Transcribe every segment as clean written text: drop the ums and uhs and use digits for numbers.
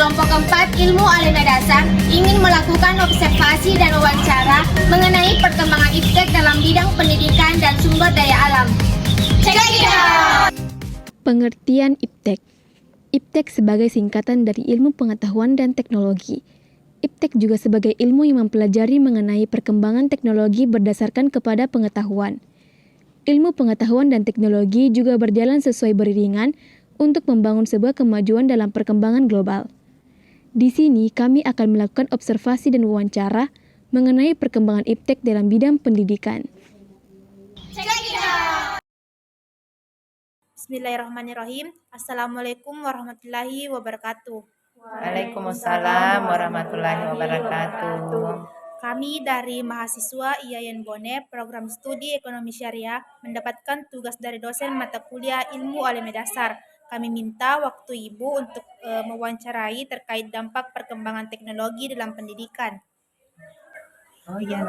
kelompok keempat ilmu alima dasar ingin melakukan observasi dan wawancara mengenai perkembangan iptek dalam bidang pendidikan dan sumber daya alam. Check it out! Pengertian iptek. Iptek sebagai singkatan dari ilmu pengetahuan dan teknologi. Iptek juga sebagai ilmu yang mempelajari mengenai perkembangan teknologi berdasarkan kepada pengetahuan. Ilmu pengetahuan dan teknologi juga berjalan sesuai beriringan untuk membangun sebuah kemajuan dalam perkembangan global. Di sini kami akan melakukan observasi dan wawancara mengenai perkembangan iptek dalam bidang pendidikan. Bismillahirrahmanirrahim. Assalamualaikum warahmatullahi wabarakatuh. Waalaikumsalam warahmatullahi wabarakatuh. Kami dari mahasiswa IAIN Bone, program studi ekonomi syariah, mendapatkan tugas dari dosen mata kuliah ilmu alimi dasar. Kami minta waktu Ibu untuk mewawancarai terkait dampak perkembangan teknologi dalam pendidikan. Oh iya,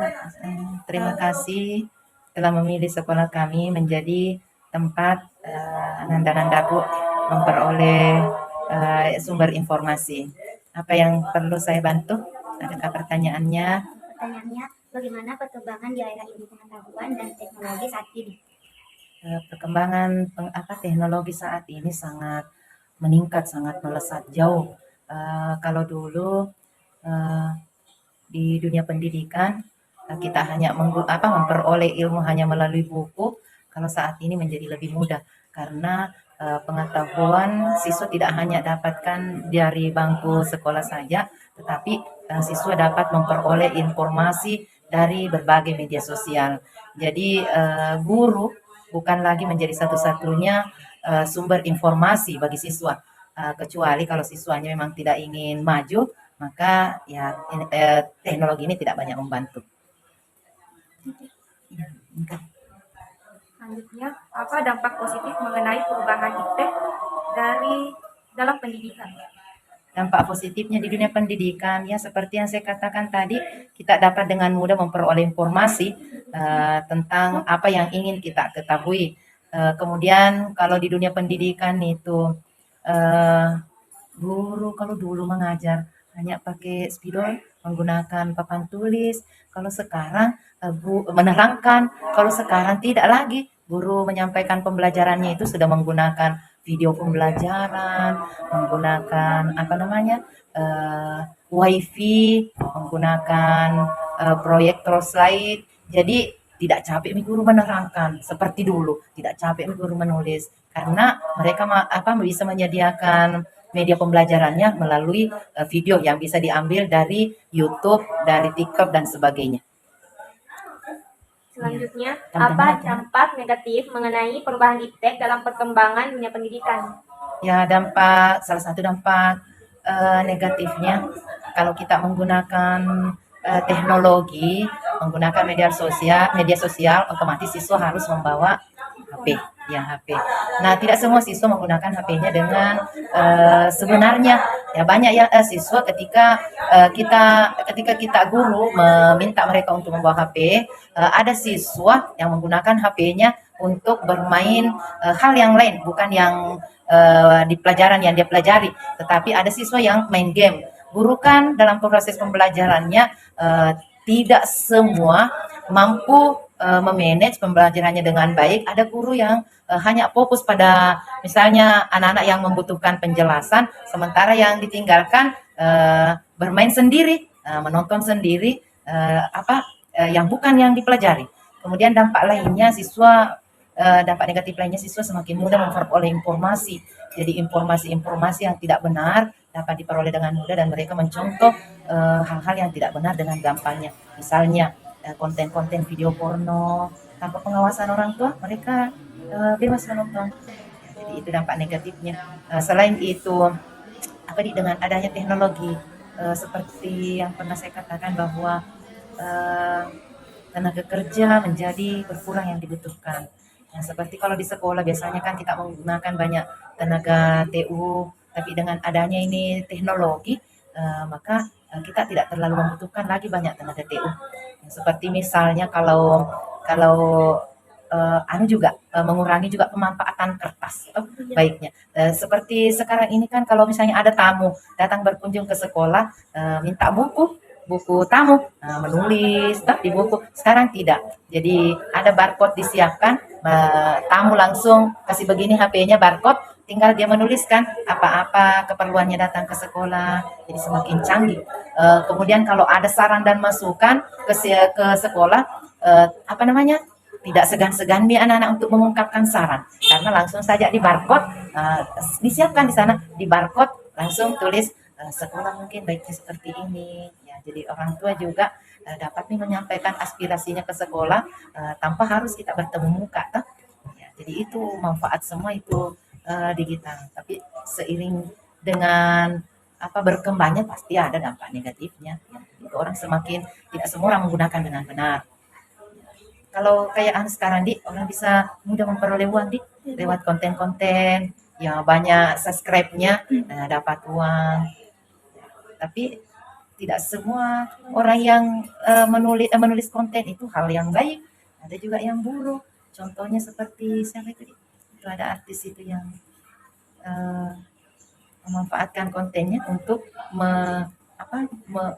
terima kasih telah memilih sekolah kami menjadi tempat Ananda-Anandaku memperoleh sumber informasi. Apa yang perlu saya bantu? Adakah pertanyaannya? Pertanyaannya, bagaimana perkembangan di era ilmu pengetahuan dan teknologi saat ini? Perkembangan teknologi saat ini sangat meningkat, sangat melesat jauh. Kalau dulu di dunia pendidikan kita hanya memperoleh ilmu hanya melalui buku. Kalau saat ini menjadi lebih mudah karena pengetahuan siswa tidak hanya dapatkan dari bangku sekolah saja, tetapi siswa dapat memperoleh informasi dari berbagai media sosial. Jadi guru bukan lagi menjadi satu-satunya sumber informasi bagi siswa, kecuali kalau siswanya memang tidak ingin maju, maka ya teknologi ini tidak banyak membantu. Selanjutnya, apa dampak positif mengenai perubahan iptek dalam pendidikan? Dampak positifnya di dunia pendidikan, ya seperti yang saya katakan tadi, kita dapat dengan mudah memperoleh informasi tentang apa yang ingin kita ketahui. Kemudian kalau di dunia pendidikan itu guru kalau dulu mengajar hanya pakai spidol, menggunakan papan tulis. Kalau sekarang menerangkan, kalau sekarang tidak lagi. Guru menyampaikan pembelajarannya itu sudah menggunakan video pembelajaran, menggunakan wifi, menggunakan proyektor slide. Jadi tidak capek guru menerangkan seperti dulu, tidak capek guru menulis karena mereka bisa menyediakan media pembelajarannya melalui video yang bisa diambil dari YouTube, dari TikTok dan sebagainya. Selanjutnya, apa dampak negatif mengenai perubahan iptek dalam perkembangan dunia pendidikan? Ya, salah satu dampak negatifnya kalau kita menggunakan teknologi, menggunakan media sosial, otomatis siswa harus membawa HP. Nah, tidak semua siswa menggunakan HP-nya dengan sebenarnya. Ya, banyak yang siswa ketika kita guru meminta mereka untuk membawa HP, ada siswa yang menggunakan HP-nya untuk bermain hal yang lain, bukan yang di pelajaran yang dia pelajari, tetapi ada siswa yang main game. Guru kan dalam proses pembelajarannya tidak semua mampu memanage pembelajarannya dengan baik. Ada guru yang hanya fokus pada misalnya anak-anak yang membutuhkan penjelasan, sementara yang ditinggalkan bermain sendiri, menonton sendiri yang bukan yang dipelajari. Kemudian dampak negatif lainnya siswa semakin mudah memperoleh informasi. Jadi informasi-informasi yang tidak benar dapat diperoleh dengan mudah dan mereka mencontoh hal-hal yang tidak benar dengan gampangnya. Misalnya konten-konten video porno tanpa pengawasan orang tua, mereka bebas menonton. Jadi itu dampak negatifnya. Selain itu, dengan adanya teknologi seperti yang pernah saya katakan bahwa tenaga kerja menjadi berkurang yang dibutuhkan. Seperti kalau di sekolah biasanya kan kita menggunakan banyak tenaga TU, tapi dengan adanya ini teknologi, maka kita tidak terlalu membutuhkan lagi banyak tenaga TU. Seperti misalnya kalau mengurangi juga pemanfaatan kertas atau baiknya. Seperti sekarang ini kan kalau misalnya ada tamu datang berkunjung ke sekolah, minta buku tamu, menulis di buku. Sekarang tidak. Jadi ada barcode disiapkan, tamu langsung kasih begini HP-nya barcode, tinggal dia menuliskan apa-apa keperluannya datang ke sekolah. Jadi semakin canggih. Kemudian kalau ada saran dan masukan ke sekolah, tidak segan-segan nih anak-anak untuk mengungkapkan saran, karena langsung saja di barcode, disiapkan di sana di barcode langsung tulis sekolah mungkin baiknya seperti ini ya. Jadi orang tua juga dapat nih menyampaikan aspirasinya ke sekolah tanpa harus kita bertemu muka toh. Ya, jadi itu manfaat semua itu digital, tapi seiring dengan berkembangnya pasti ada dampak negatifnya ya. Jadi orang semakin tidak semua orang menggunakan dengan benar. Kalau kayak sekarang orang bisa mudah memperoleh uang lewat konten-konten ya, banyak subscribe-nya, dapat uang. Tapi tidak semua orang yang menulis konten itu hal yang baik, ada juga yang buruk. Contohnya seperti siapa itu ada artis itu yang memanfaatkan kontennya untuk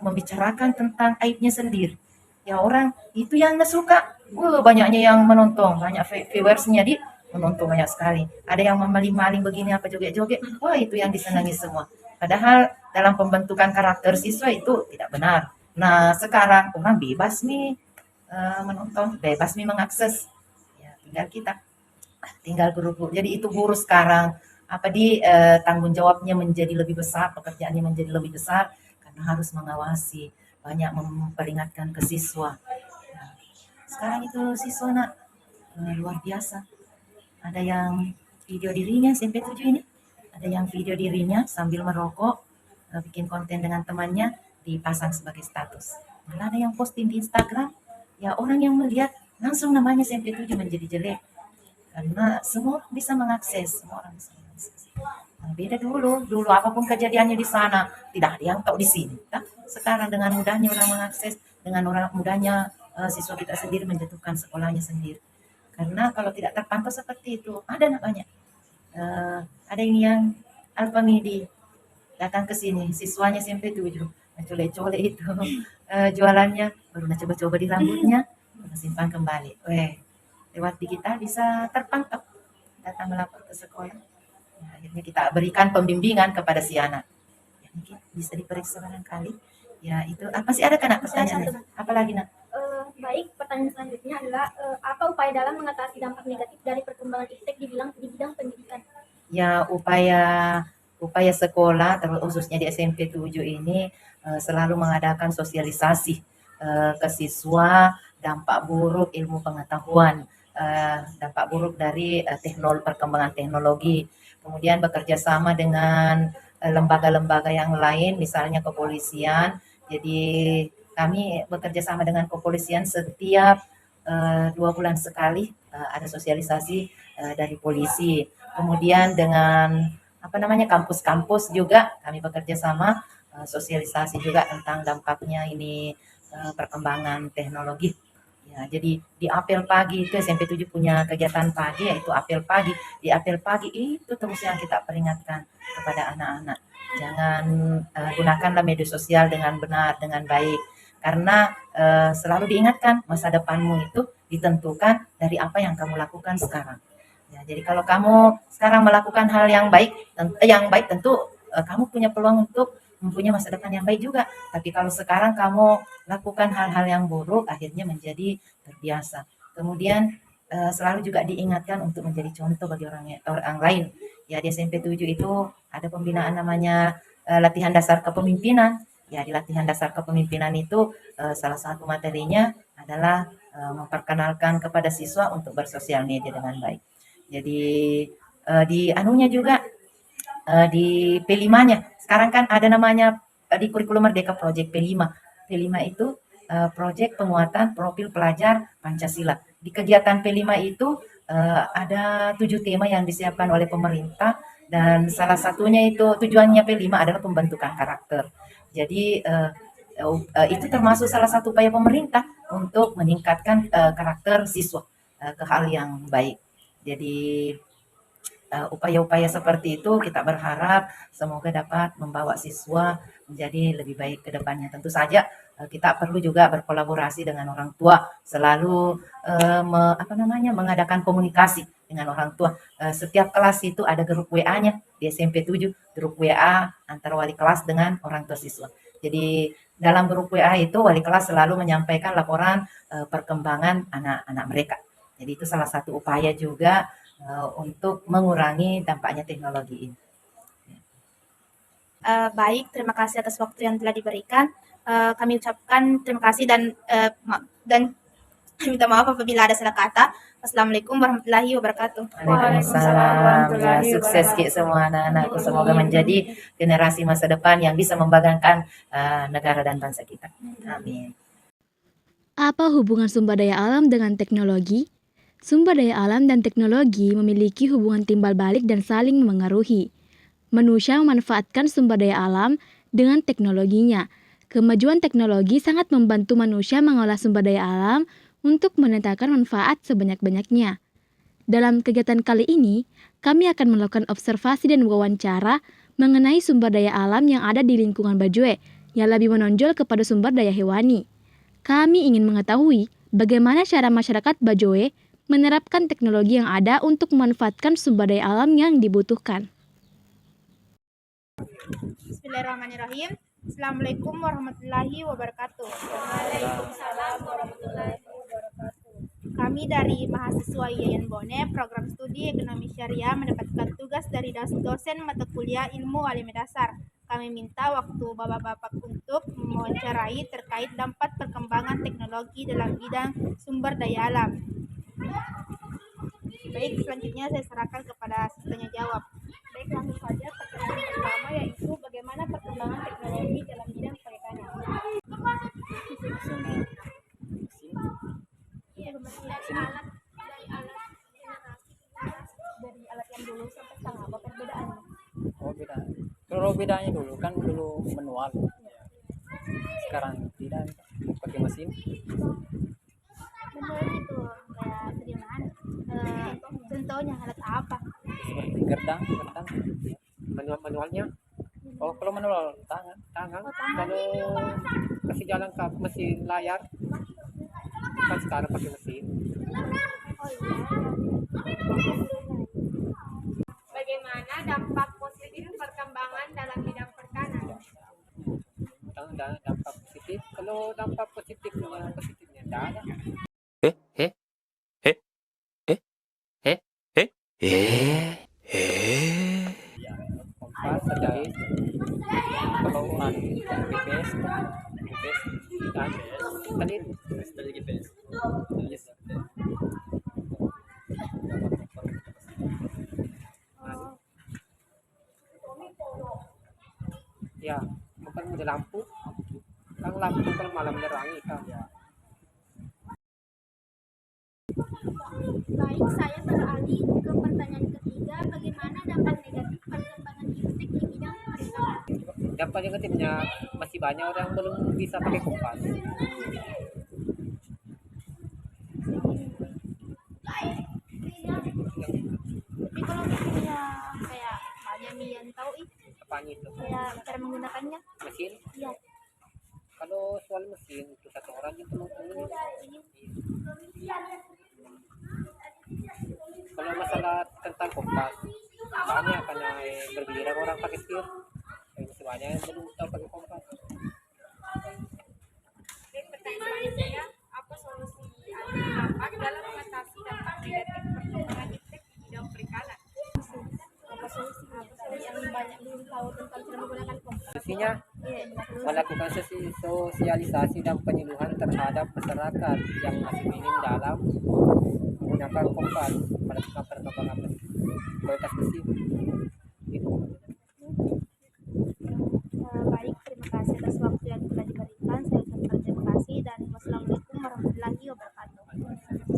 membicarakan tentang aibnya sendiri. Ya orang itu yang nggak suka, banyaknya yang menonton, banyak viewersnya menonton banyak sekali. Ada yang memaling-maling begini apa joget-joget, wah itu yang disenangi semua. Padahal dalam pembentukan karakter siswa itu tidak benar. Nah sekarang orang bebas nih menonton, bebas nih mengakses. Ya, tinggal guru. Jadi itu guru sekarang tanggung jawabnya menjadi lebih besar, pekerjaannya menjadi lebih besar karena harus mengawasi, banyak memperingatkan ke siswa. Nah, sekarang itu siswa luar biasa. Ada yang video dirinya SMP 7 ini, ada yang video dirinya sambil merokok, bikin konten dengan temannya, dipasang sebagai status. Malah ada yang posting di Instagram, ya orang yang melihat langsung namanya SMP 7 menjadi jelek. Karena semua orang bisa mengakses, Nah, beda dulu apapun kejadiannya di sana, tidak ada yang tahu di sini. Nah, sekarang dengan mudahnya orang mengakses, dengan mudahnya siswa kita sendiri menjatuhkan sekolahnya sendiri. Karena kalau tidak terpantau seperti itu, ada banyak. Ada ini yang Alfa Midi datang ke sini, siswanya SMP 7, colek-colek itu jualannya, baru coba-coba di rambutnya, simpan kembali. Lewat digital bisa terpantau, datang melapor ke sekolah. Nah, akhirnya kita berikan pembimbingan kepada si anak. Ya, mungkin bisa diperiksa barangkali. Ya itu apa sih, ada kan pertanyaan? Apalagi Baik, pertanyaan selanjutnya adalah apa upaya dalam mengatasi dampak negatif dari perkembangan iptek di bidang pendidikan? Ya upaya sekolah khususnya di SMP 7 ini selalu mengadakan sosialisasi ke siswa dampak buruk ilmu pengetahuan, dampak buruk dari perkembangan teknologi. Kemudian bekerja sama dengan lembaga-lembaga yang lain, misalnya kepolisian. Jadi kami bekerja sama dengan kepolisian setiap 2 bulan sekali ada sosialisasi dari polisi. Kemudian dengan kampus-kampus juga kami bekerja sama sosialisasi juga tentang dampaknya ini perkembangan teknologi. Ya, jadi di apel pagi itu SMP 7 punya kegiatan pagi, yaitu apel pagi. Di apel pagi itu terus yang kita peringatkan kepada anak-anak. Jangan gunakanlah media sosial dengan benar, dengan baik. Karena selalu diingatkan masa depanmu itu ditentukan dari apa yang kamu lakukan sekarang. Ya, jadi kalau kamu sekarang melakukan hal yang baik tentu kamu punya peluang untuk mempunyai masa depan yang baik juga. Tapi kalau sekarang kamu lakukan hal-hal yang buruk, akhirnya menjadi terbiasa. Kemudian selalu juga diingatkan untuk menjadi contoh bagi orang lain. Ya di SMP 7 itu ada pembinaan namanya latihan dasar kepemimpinan. Ya di latihan dasar kepemimpinan itu salah satu materinya adalah memperkenalkan kepada siswa untuk bersosial media dengan baik. Jadi di anunya juga di P5-nya. Sekarang kan ada namanya di kurikulum Merdeka Project P5. P5 itu proyek penguatan profil pelajar Pancasila. Di kegiatan P5 itu ada 7 tema yang disiapkan oleh pemerintah dan salah satunya itu tujuannya P5 adalah pembentukan karakter. Jadi itu termasuk salah satu upaya pemerintah untuk meningkatkan karakter siswa. ke hal yang baik. Jadi upaya-upaya seperti itu kita berharap semoga dapat membawa siswa menjadi lebih baik ke depannya. Tentu saja kita perlu juga berkolaborasi dengan orang tua, selalu mengadakan komunikasi dengan orang tua. Setiap kelas itu ada grup WA-nya, di SMP 7 grup WA antara wali kelas dengan orang tua siswa. Jadi dalam grup WA itu wali kelas selalu menyampaikan laporan perkembangan anak-anak mereka. Jadi itu salah satu upaya juga untuk mengurangi dampaknya teknologi ini. Baik, terima kasih atas waktu yang telah diberikan. Kami ucapkan terima kasih dan minta maaf apabila ada salah kata. Wassalamualaikum warahmatullahi wabarakatuh. Waalaikumsalam. Ya, sukses Ki semua anak-anakku. Semoga menjadi generasi masa depan yang bisa membanggakan negara dan bangsa kita. Amin. Apa hubungan sumber daya alam dengan teknologi? Sumber daya alam dan teknologi memiliki hubungan timbal balik dan saling memengaruhi. Manusia memanfaatkan sumber daya alam dengan teknologinya. Kemajuan teknologi sangat membantu manusia mengolah sumber daya alam untuk mendatangkan manfaat sebanyak-banyaknya. Dalam kegiatan kali ini, kami akan melakukan observasi dan wawancara mengenai sumber daya alam yang ada di lingkungan Bajoe yang lebih menonjol kepada sumber daya hewani. Kami ingin mengetahui bagaimana cara masyarakat Bajoe menerapkan teknologi yang ada untuk memanfaatkan sumber daya alam yang dibutuhkan. Bismillahirrahmanirrahim. Assalamualaikum warahmatullahi wabarakatuh. Waalaikumsalam warahmatullahi wabarakatuh. Kami dari mahasiswa IAIN Bone, program studi ekonomi syariah mendapatkan tugas dari dosen mata kuliah ilmu alim dasar. Kami minta waktu bapak-bapak untuk mewawancarai terkait dampak perkembangan teknologi dalam bidang sumber daya alam. Baik, selanjutnya saya serahkan kepada tanya jawab. Baik, langsung saja pertanyaan pertama yaitu bagaimana perkembangan teknologi dalam bidang perikanan. Dari alat yang dulu sampai sekarang apa perbedaannya? Oh beda. Kalau bedanya dulu kan dulu manual. Sekarang tidak pakai mesin. Benar itu kayak sediaan. Contohnya alat apa? Seperti gerdang. Manualnya. Oh kalau manual tangan. Kalau kasih jalan ke mesin layar. Kan sekarang pakai mesin. Oh iya. Bagaimana dampak positif perkembangan dalam bidang perikanan? Dampak positif. Kalau dampak positifnya tidak ada. Kompas terjahit. Kalau GPS kan tadi GPS. Yes. Ya, bukan ada lampu. Kan lampu kalau malam nerangi kan. Baik, saya beralih ke pertanyaan ketiga, bagaimana dampak negatif perkembangan iptek di bidang perikanan? Dampak negatifnya masih banyak orang yang belum bisa pakai kompas. Tapi kalau misalnya kayak banyak yang tahu Apanya itu? kayak cara menggunakannya, Mesin. iya. Kalau soal mesin itu satu orang itu ini. Kalau masalah tentang kompas banyak karena bergiliran orang pakai setir. Masih banyak yang belum tahu pakai kompas. Pertanyaan selanjutnya, apa solusi dapat dalam mengatasi dampak negatif perkembangan iptek di bidang perikanan? Apa solusi yang banyak belum tahu tentang cara menggunakan kompas? Solusinya melakukan sosialisasi dan penyuluhan terhadap masyarakat yang masih minim dalam menggunakan kompas pada perkembangan kualitas mesin. Gitu. Baik, terima kasih atas waktu yang telah diberikan. Saya ucapkan terima kasih dan wassalamualaikum warahmatullahi wabarakatuh.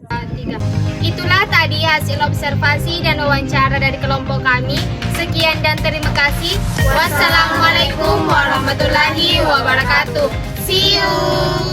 3. Itulah tadi hasil observasi dan wawancara dari kelompok kami. Sekian dan terima kasih. Wassalamualaikum warahmatullahi wabarakatuh. See you.